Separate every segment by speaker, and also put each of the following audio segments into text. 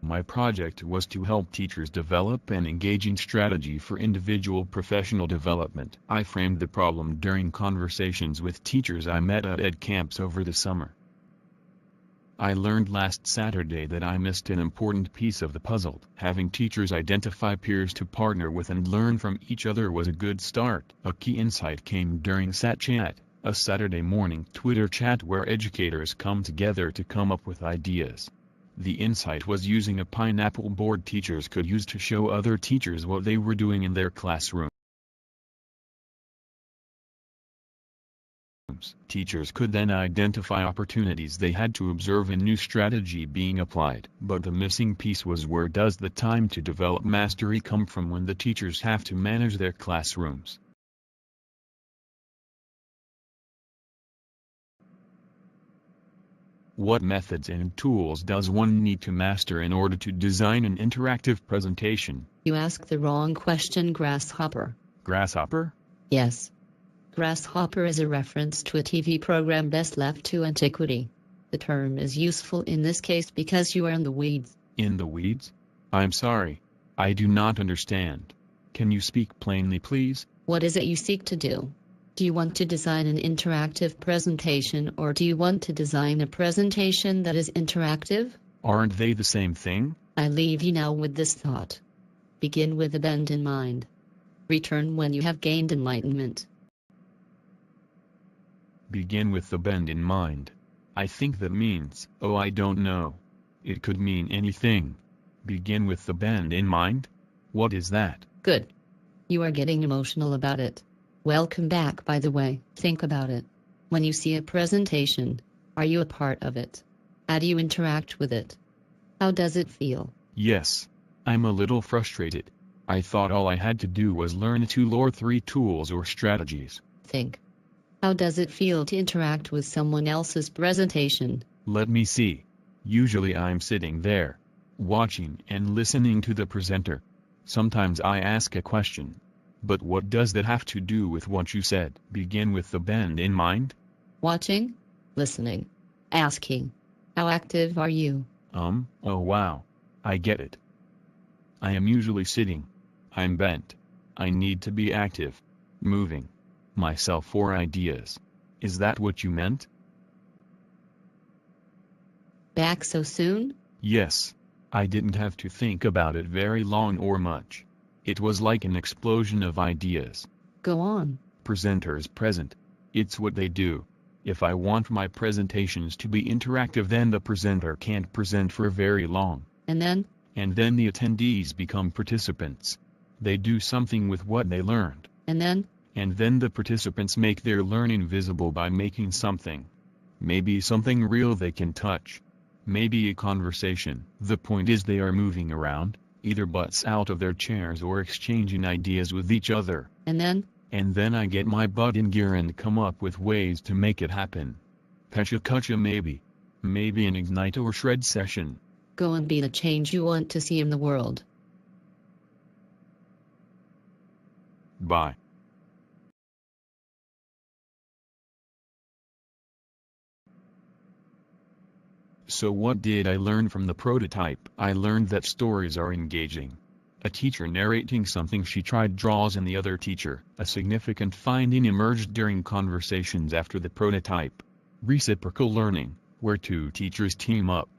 Speaker 1: My project was to help teachers develop an engaging strategy for individual professional development. I framed the problem during conversations with teachers I met at ed camps over the summer. I learned last Saturday that I missed an important piece of the puzzle. Having teachers identify peers to partner with and learn from each other was a good start. A key insight came during SatChat, a Saturday morning Twitter chat where educators come together to come up with ideas. The insight was using a pineapple board teachers could use to show other teachers what they were doing in their classroom. Teachers could then identify opportunities they had to observe a new strategy being applied. But the missing piece was, where does the time to develop mastery come from when the teachers have to manage their classrooms? What methods and tools does one need to master in order to design an interactive presentation?
Speaker 2: You ask the wrong question, Grasshopper.
Speaker 1: Grasshopper?
Speaker 2: Yes. Grasshopper is a reference to a TV program best left to antiquity. The term is useful in this case because you are in the weeds.
Speaker 1: In the weeds? I'm sorry. I do not understand. Can you speak plainly, please?
Speaker 2: What is it you seek to do? Do you want to design an interactive presentation, or do you want to design a presentation that is interactive?
Speaker 1: Aren't they the same thing?
Speaker 2: I leave you now with this thought. Begin with a bend in mind. Return when you have gained enlightenment.
Speaker 1: Begin with the bend in mind. I think that means, oh, I don't know. It could mean anything. Begin with the bend in mind? What is that?
Speaker 2: Good. You are getting emotional about it. Welcome back, by the way. Think about it. When you see a presentation, are you a part of it? How do you interact with it? How does it feel?
Speaker 1: Yes. I'm a little frustrated. I thought all I had to do was learn 2 or 3 tools or strategies.
Speaker 2: Think. How does it feel to interact with someone else's presentation?
Speaker 1: Let me see. Usually I'm sitting there, watching and listening to the presenter. Sometimes I ask a question. But what does that have to do with what you said? Begin with the bend in mind?
Speaker 2: Watching, listening, asking. How active are you?
Speaker 1: Oh wow. I get it. I am usually sitting. I'm bent. I need to be active. Moving. Myself for ideas. Is that what you meant?
Speaker 2: Back so soon?
Speaker 1: Yes. I didn't have to think about it very long or much. It was like an explosion of ideas.
Speaker 2: Go on.
Speaker 1: Presenters present. It's what they do. If I want my presentations to be interactive, then the presenter can't present for very long.
Speaker 2: And then?
Speaker 1: And then the attendees become participants. They do something with what they learned.
Speaker 2: And then?
Speaker 1: And then the participants make their learning visible by making something. Maybe something real they can touch. Maybe a conversation. The point is they are moving around, either butts out of their chairs or exchanging ideas with each other.
Speaker 2: And then?
Speaker 1: And then I get my butt in gear and come up with ways to make it happen. Pecha Kucha maybe. Maybe an ignite or shred session.
Speaker 2: Go and be the change you want to see in the world.
Speaker 1: Bye. So what did I learn from the prototype? I learned that stories are engaging. A teacher narrating something she tried draws in the other teacher. A significant finding emerged during conversations after the prototype. Reciprocal learning, where 2 teachers team up.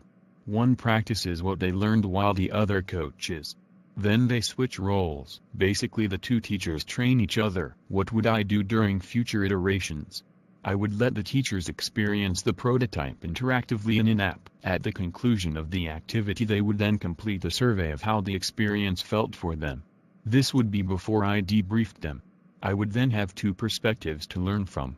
Speaker 1: One practices what they learned while the other coaches. Then they switch roles. Basically the 2 teachers train each other. What would I do during future iterations? I would let the teachers experience the prototype interactively in an app. At the conclusion of the activity they would then complete a survey of how the experience felt for them. This would be before I debriefed them. I would then have 2 perspectives to learn from.